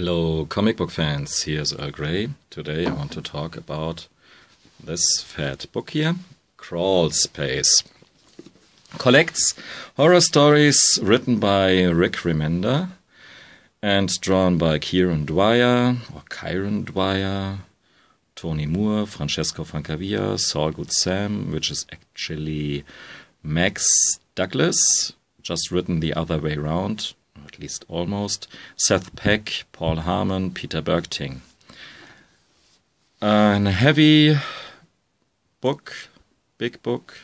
Hello comic book fans, here's Earl Grey. Today I want to talk about this fat book here, Crawl Space. Collects horror stories written by Rick Remender and drawn by Kieron Dwyer, Tony Moore, Francesco Francavilla, Salgood Sam, which is actually Max Douglas, just written the other way around. At least almost. Seth Peck, Paul Harmon, Peter Bergting. A heavy book, big book,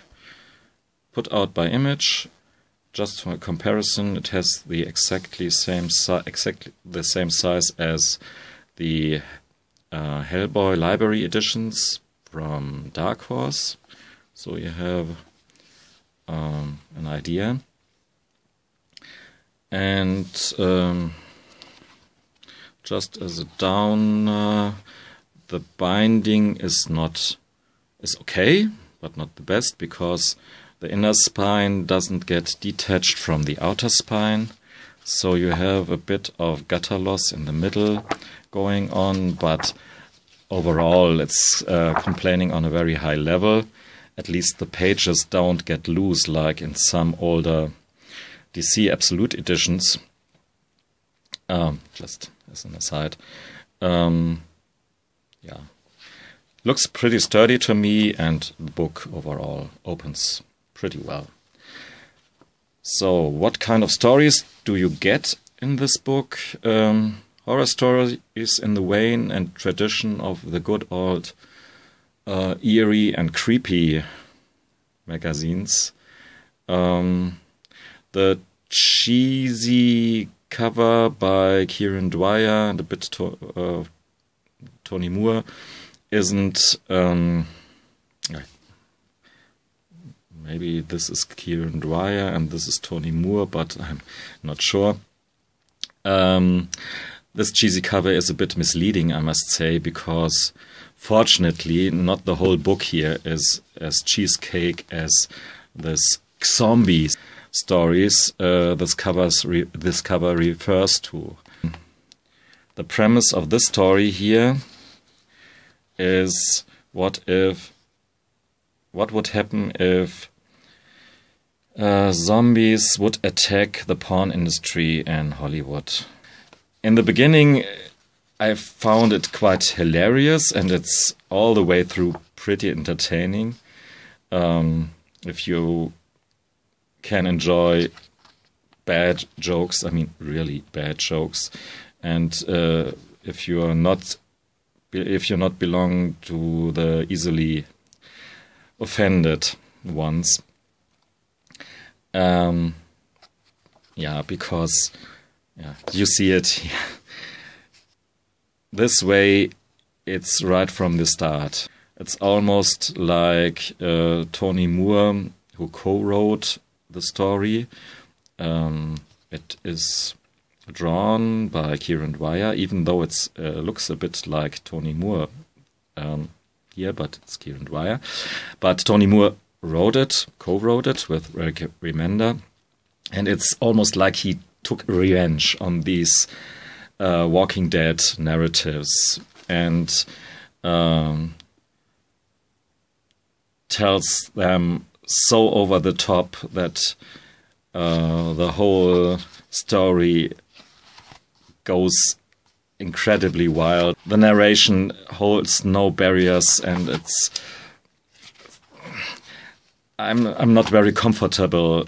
put out by Image. Just for a comparison, it has the exactly the same size as the Hellboy Library editions from Dark Horse. So you have an idea. And just as a downer, the binding is okay, but not the best, because the inner spine doesn't get detached from the outer spine. So you have a bit of gutter loss in the middle going on, but overall it's complaining on a very high level. At least the pages don't get loose like in some older DC Absolute editions. Just as an aside. Yeah. Looks pretty sturdy to me, and the book overall opens pretty well. So, what kind of stories do you get in this book? Horror stories in the vein and tradition of the good old eerie and creepy magazines. The cheesy cover by Kieron Dwyer and a bit Tony Moore isn't... maybe this is Kieron Dwyer and this is Tony Moore, but I'm not sure. This cheesy cover is a bit misleading, I must say, because fortunately not the whole book here is as cheesecake as this XXXombies stories this cover refers to. The premise of this story here is what would happen if zombies would attack the porn industry in Hollywood. In the beginning I found it quite hilarious, and it's all the way through pretty entertaining. If you can enjoy bad jokes, I mean really bad jokes, and if you not belong to the easily offended ones, yeah, because you see it here. This way, it's right from the start. It's almost like Tony Moore, who co-wrote the story. It is drawn by Kieron Dwyer, even though it looks a bit like Tony Moore here, but it's Kieron Dwyer. But Tony Moore co-wrote it with Rick Remender, and it's almost like he took revenge on these Walking Dead narratives and tells them so over the top that the whole story goes incredibly wild. The narration holds no barriers, and I'm not very comfortable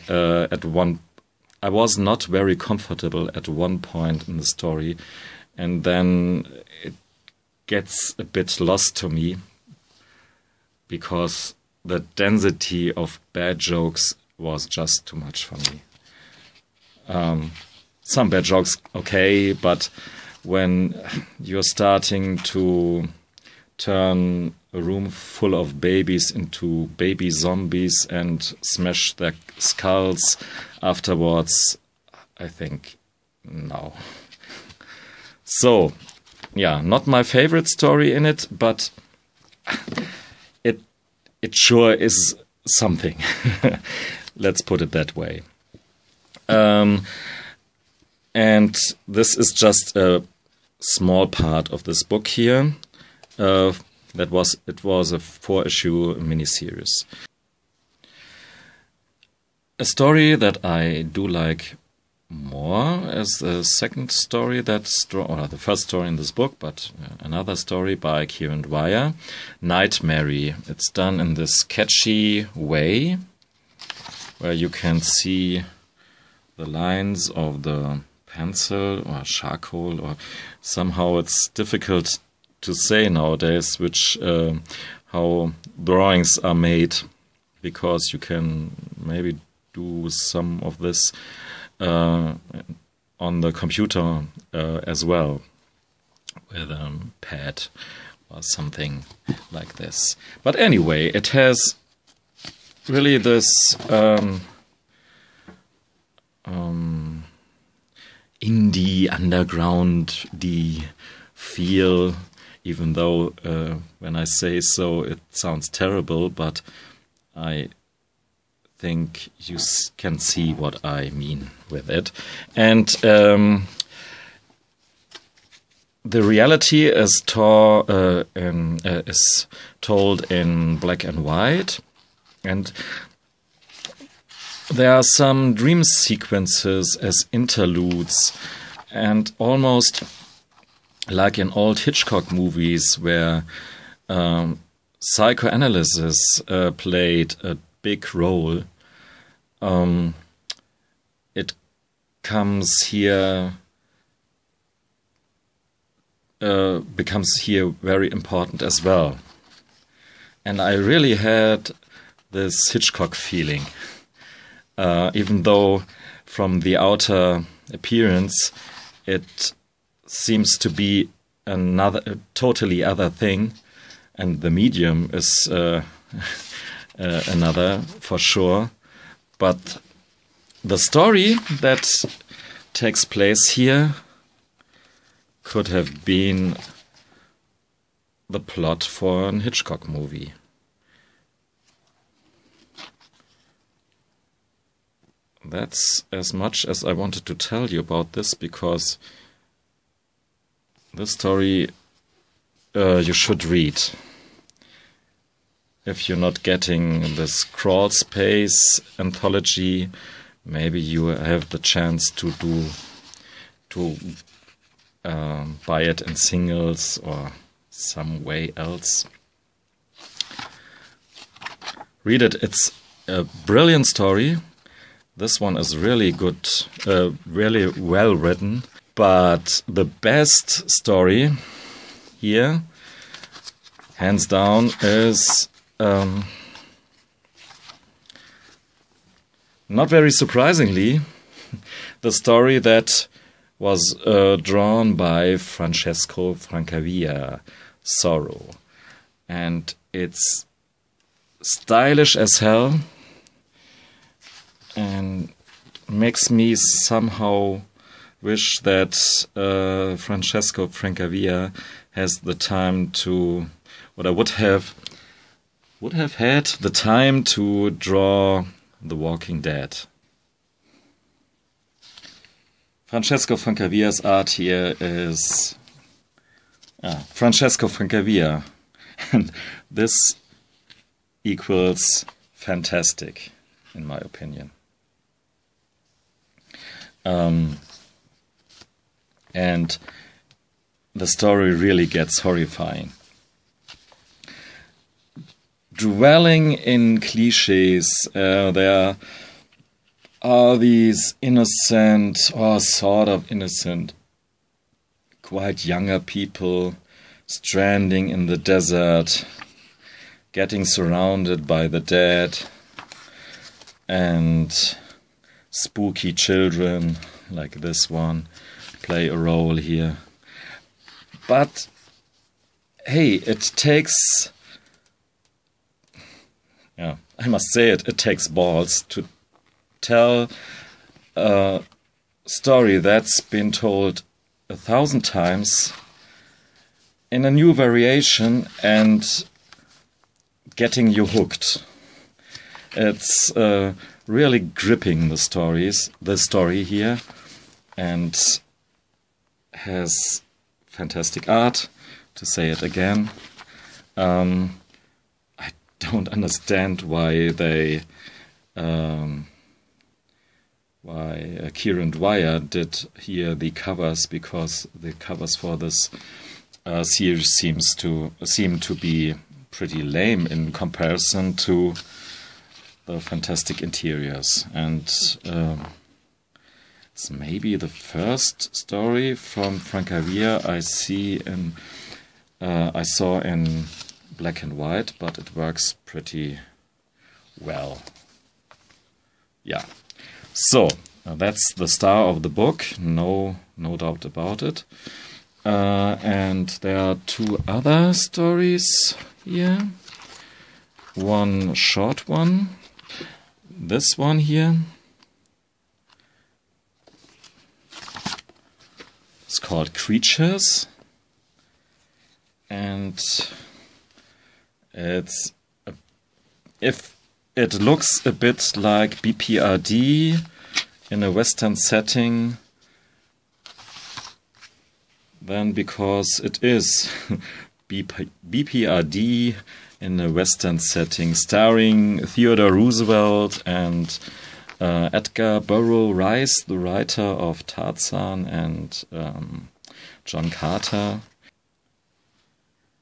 I was not very comfortable at one point in the story, and then it gets a bit lost to me because the density of bad jokes was just too much for me. Some bad jokes, okay, but when you're starting to turn a room full of babies into baby zombies and smash their skulls afterwards, I think no. So, yeah, not my favorite story in it, but it sure is something. Let's put it that way. And this is just a small part of this book here. It was a 4-issue miniseries. A story that I do like more as the second story or the first story in this book, but another story by Kieron Dwyer, Nightmare. It's done in this sketchy way, where you can see the lines of the pencil or charcoal, or somehow it's difficult to say nowadays how drawings are made, because you can maybe do some of this on the computer as well, with a pad or something like this. But anyway, it has really this indie, underground-y feel, even though when I say so it sounds terrible, but I think you can see what I mean with it. And the reality is told in black and white, and there are some dream sequences as interludes, and almost like in old Hitchcock movies where psychoanalysis played a big role. It comes here, becomes here very important as well. And I really had this Hitchcock feeling, even though from the outer appearance it seems to be a totally other thing, and the medium is another for sure. But the story that takes place here could have been the plot for an Hitchcock movie. That's as much as I wanted to tell you about this, because this story you should read. If you're not getting this crawl space anthology, maybe you have the chance to buy it in singles or some way else. Read it. It's a brilliant story. This one is really good, really well written. But the best story here, hands down, is not very surprisingly, the story that was drawn by Francesco Francavilla, Sorrow. And it's stylish as hell and makes me somehow wish that Francesco Francavilla has the time to, what I would have had the time to draw The Walking Dead. Francesco Francavilla's art here is Francesco Francavilla, and this equals fantastic, in my opinion. And the story really gets horrifying. Dwelling in cliches, there are these innocent, or sort of innocent, quite younger people stranding in the desert, getting surrounded by the dead, and spooky children like this one play a role here. But hey, it takes, I must say it takes balls to tell a story that's been told 1,000 times in a new variation and getting you hooked. It's really gripping, the story here, and has fantastic art, to say it again. I don't understand why Kieron Dwyer did here the covers, because the covers for this series seem to be pretty lame in comparison to the fantastic interiors. And it's maybe the first story from Francavilla I saw in black and white, but it works pretty well. Yeah. So that's the star of the book, no doubt about it. And there are two other stories here. One short one, this one here. It's called Creatures, and if it looks a bit like BPRD in a Western setting, then because it is BPRD in a Western setting, starring Theodore Roosevelt and Edgar Burrow Rice, the writer of Tarzan, and John Carter.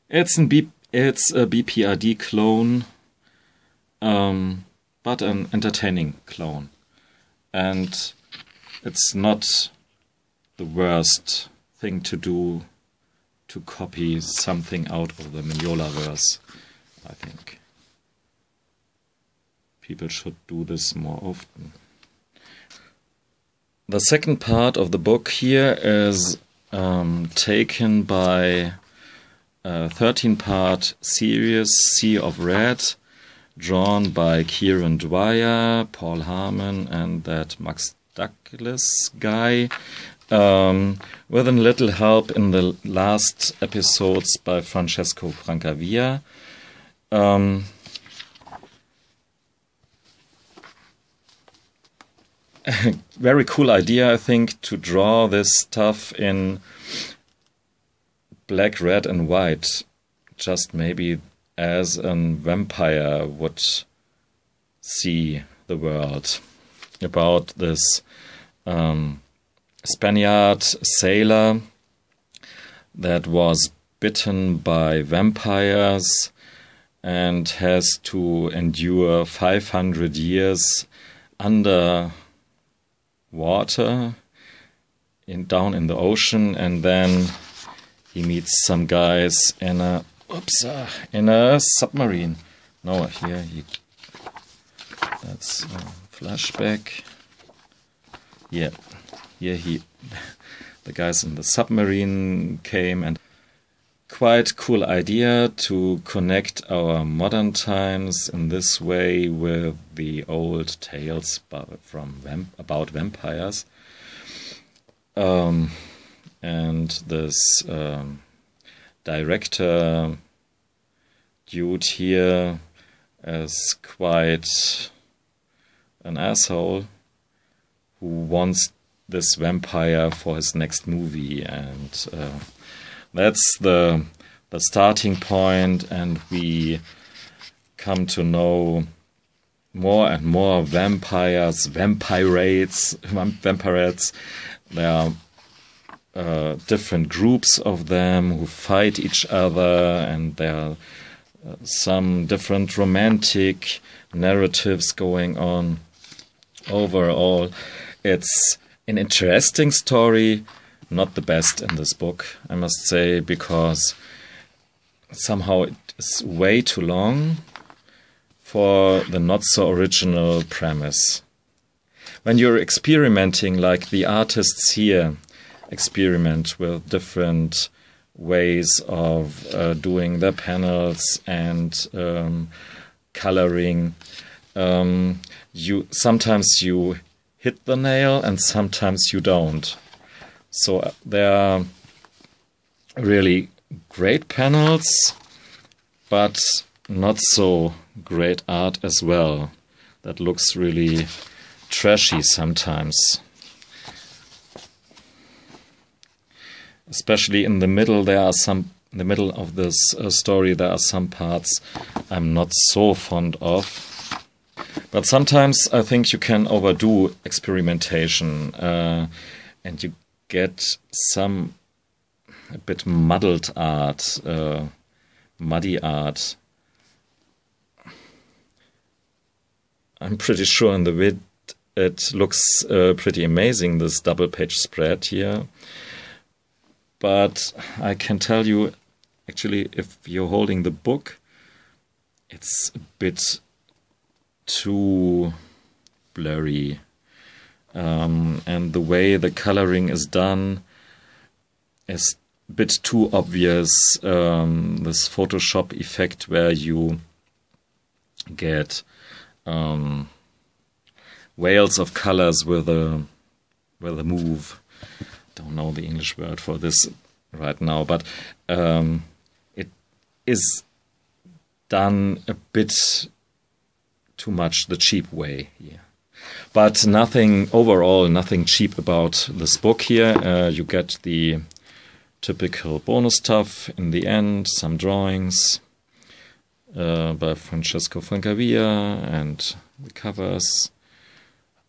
It's a BPRD clone, but an entertaining clone. And it's not the worst thing to do to copy something out of the Mignola-verse, I think. People should do this more often. The second part of the book here is taken by a 13-part series, Sea of Red, drawn by Kieron Dwyer, Paul Harmon, and that Max Douglas guy, with a little help in the last episodes by Francesco Francavilla. Very cool idea, I think, to draw this stuff in black, red, and white, just maybe as a vampire would see the world. About this Spaniard sailor that was bitten by vampires and has to endure 500 years under water down in the ocean, and then he meets some guys in a submarine. No, here that's a flashback. Yeah, here the guys in the submarine came, and quite cool idea to connect our modern times in this way with the old tales about vampires. And this director dude here is quite an asshole who wants this vampire for his next movie, and that's the starting point, and we come to know more and more vampires, vampirates. There are different groups of them who fight each other, and there are some different romantic narratives going on. Overall, it's an interesting story, not the best in this book, I must say, because somehow it is way too long for the not-so-original premise. When you're experimenting, like the artists here experiment with different ways of doing their panels and coloring, sometimes you hit the nail and sometimes you don't. So there are really great panels, but not so great art as well. That looks really trashy sometimes. especially in the middle, in the middle of this story, there are some parts I'm not so fond of. But sometimes I think you can overdo experimentation, and you get some a bit muddled art, muddy art. I'm pretty sure in the vid it looks pretty amazing, this double-page spread here. But I can tell you, actually, if you're holding the book, it's a bit too blurry. And the way the coloring is done is a bit too obvious. This Photoshop effect where you get whales of colors with a move. Don't know the English word for this right now, but it is done a bit too much the cheap way here. But overall, nothing cheap about this book here. You get the typical bonus stuff in the end, some drawings by Francesco Francavilla, and the covers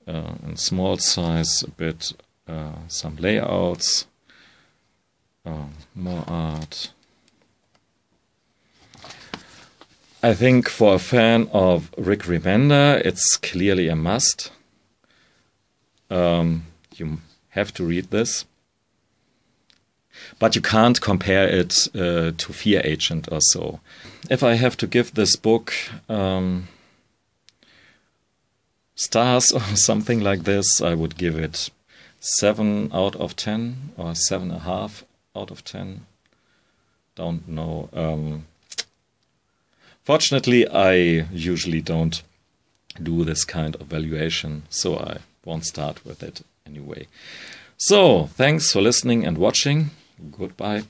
in small size, a bit, some layouts, more art. I think for a fan of Rick Remender, it's clearly a must. You have to read this. But you can't compare it to Fear Agent or so. If I have to give this book stars or something like this, I would give it 7 out of 10 or 7.5 out of 10. Don't know. Fortunately, I usually don't do this kind of valuation, so I won't start with it anyway. So, thanks for listening and watching. Goodbye.